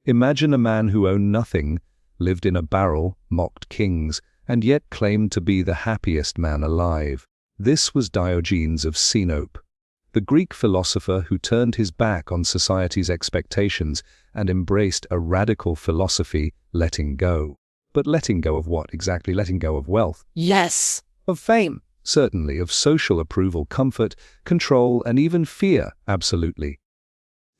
Imagine a man who owned nothing, lived in a barrel, mocked kings, and yet claimed to be the happiest man alive. This was Diogenes of Sinope, the Greek philosopher who turned his back on society's expectations and embraced a radical philosophy, letting go. But letting go of what exactly? Letting go of wealth? Yes. Of fame? Certainly. Of social approval, comfort, control, and even fear? Absolutely.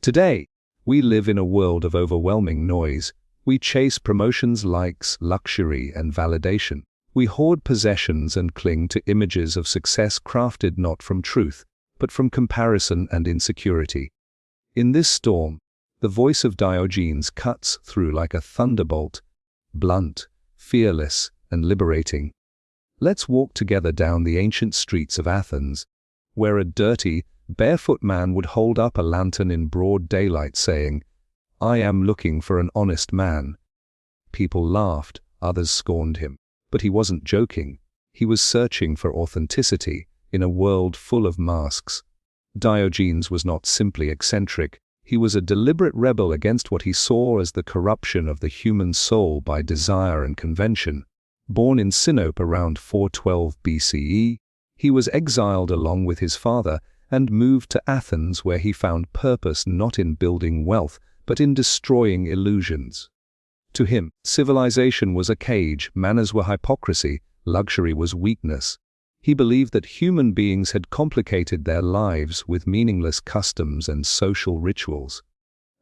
Today, we live in a world of overwhelming noise. We chase promotions, likes, luxury, and validation. We hoard possessions and cling to images of success crafted not from truth, but from comparison and insecurity. In this storm, the voice of Diogenes cuts through like a thunderbolt, blunt, fearless, and liberating. Let's walk together down the ancient streets of Athens, where a dirty, barefoot man would hold up a lantern in broad daylight saying, "I am looking for an honest man." People laughed, others scorned him. But he wasn't joking. He was searching for authenticity in a world full of masks. Diogenes was not simply eccentric. He was a deliberate rebel against what he saw as the corruption of the human soul by desire and convention. Born in Sinope around 412 BCE, he was exiled along with his father and moved to Athens, where he found purpose not in building wealth, but in destroying illusions. To him, civilization was a cage, manners were hypocrisy, luxury was weakness. He believed that human beings had complicated their lives with meaningless customs and social rituals.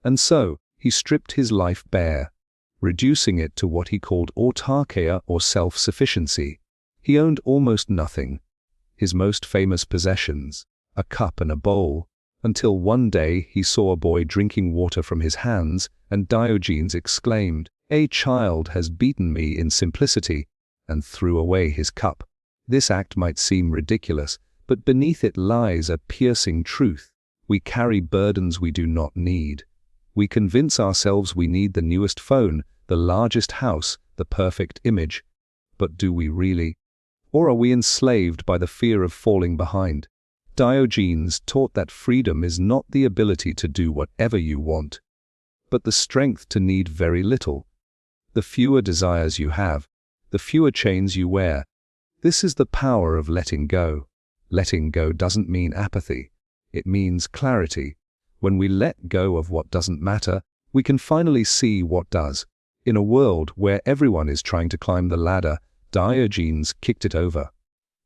And so, he stripped his life bare, reducing it to what he called autarkia or self-sufficiency. He owned almost nothing. His most famous possessions, a cup and a bowl, until one day he saw a boy drinking water from his hands, and Diogenes exclaimed, "A child has beaten me in simplicity," and threw away his cup. This act might seem ridiculous, but beneath it lies a piercing truth. We carry burdens we do not need. We convince ourselves we need the newest phone, the largest house, the perfect image. But do we really? Or are we enslaved by the fear of falling behind? Diogenes taught that freedom is not the ability to do whatever you want, but the strength to need very little. The fewer desires you have, the fewer chains you wear. This is the power of letting go. Letting go doesn't mean apathy. It means clarity. When we let go of what doesn't matter, we can finally see what does. In a world where everyone is trying to climb the ladder, Diogenes kicked it over.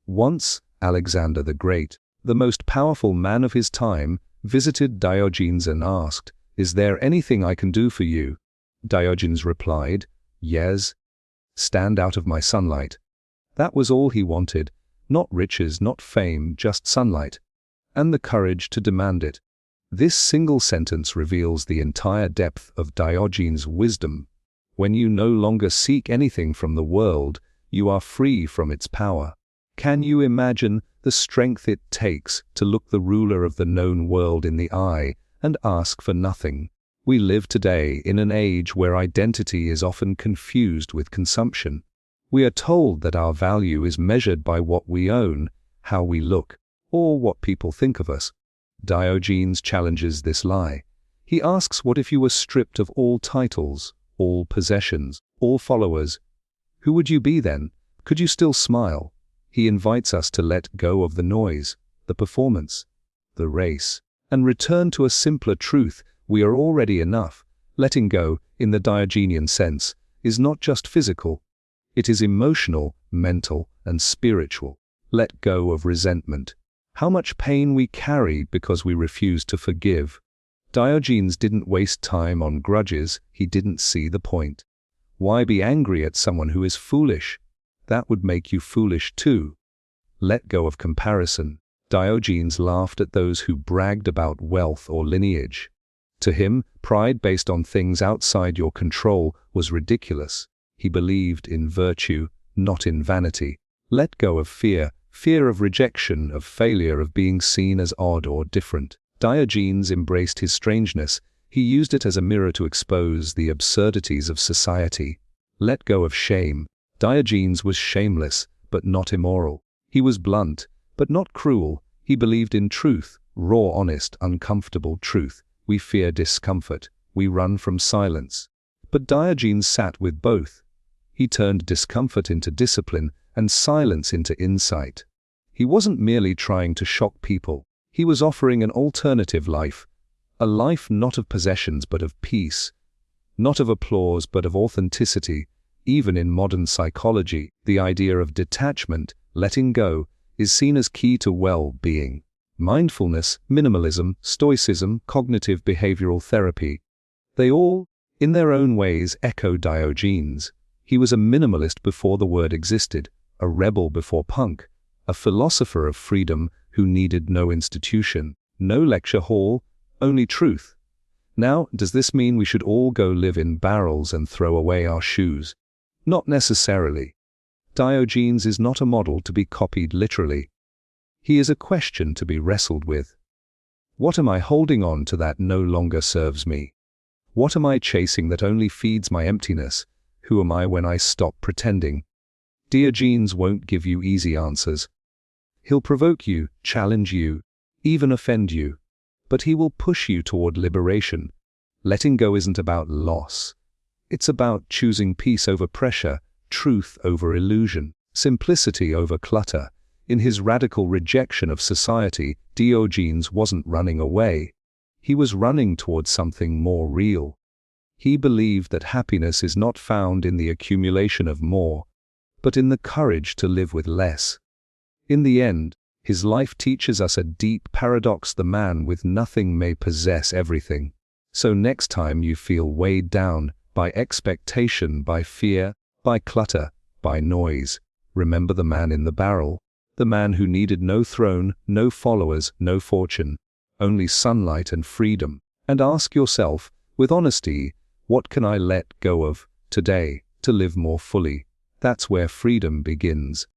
Once, Alexander the Great, the most powerful man of his time, visited Diogenes and asked, "Is there anything I can do for you?" Diogenes replied, "Yes. Stand out of my sunlight." That was all he wanted. Not riches, not fame, just sunlight. And the courage to demand it. This single sentence reveals the entire depth of Diogenes' wisdom. When you no longer seek anything from the world, you are free from its power. Can you imagine the strength it takes to look the ruler of the known world in the eye and ask for nothing? We live today in an age where identity is often confused with consumption. We are told that our value is measured by what we own, how we look, or what people think of us. Diogenes challenges this lie. He asks, what if you were stripped of all titles, all possessions, all followers? Who would you be then? Could you still smile? He invites us to let go of the noise, the performance, the race, and return to a simpler truth: we are already enough. Letting go, in the Diogenian sense, is not just physical. It is emotional, mental, and spiritual. Let go of resentment. How much pain we carry because we refuse to forgive. Diogenes didn't waste time on grudges. He didn't see the point. Why be angry at someone who is foolish? That would make you foolish too. Let go of comparison. Diogenes laughed at those who bragged about wealth or lineage. To him, pride based on things outside your control was ridiculous. He believed in virtue, not in vanity. Let go of fear, fear of rejection, of failure, of being seen as odd or different. Diogenes embraced his strangeness. He used it as a mirror to expose the absurdities of society. Let go of shame. Diogenes was shameless, but not immoral. He was blunt, but not cruel. He believed in truth, raw, honest, uncomfortable truth. We fear discomfort. We run from silence. But Diogenes sat with both. He turned discomfort into discipline and silence into insight. He wasn't merely trying to shock people. He was offering an alternative life, a life not of possessions but of peace, not of applause but of authenticity. Even in modern psychology, the idea of detachment, letting go, is seen as key to well-being. Mindfulness, minimalism, stoicism, cognitive behavioral therapy, they all, in their own ways, echo Diogenes. He was a minimalist before the word existed, a rebel before punk, a philosopher of freedom who needed no institution, no lecture hall, only truth. Now, does this mean we should all go live in barrels and throw away our shoes? Not necessarily. Diogenes is not a model to be copied literally. He is a question to be wrestled with. What am I holding on to that no longer serves me? What am I chasing that only feeds my emptiness? Who am I when I stop pretending? Diogenes won't give you easy answers. He'll provoke you, challenge you, even offend you. But he will push you toward liberation. Letting go isn't about loss. It's about choosing peace over pressure, truth over illusion, simplicity over clutter. In his radical rejection of society, Diogenes wasn't running away. He was running towards something more real. He believed that happiness is not found in the accumulation of more, but in the courage to live with less. In the end, his life teaches us a deep paradox: the man with nothing may possess everything. So next time you feel weighed down by expectation, by fear, by clutter, by noise, remember the man in the barrel, the man who needed no throne, no followers, no fortune, only sunlight and freedom. And ask yourself, with honesty, what can I let go of today to live more fully? That's where freedom begins.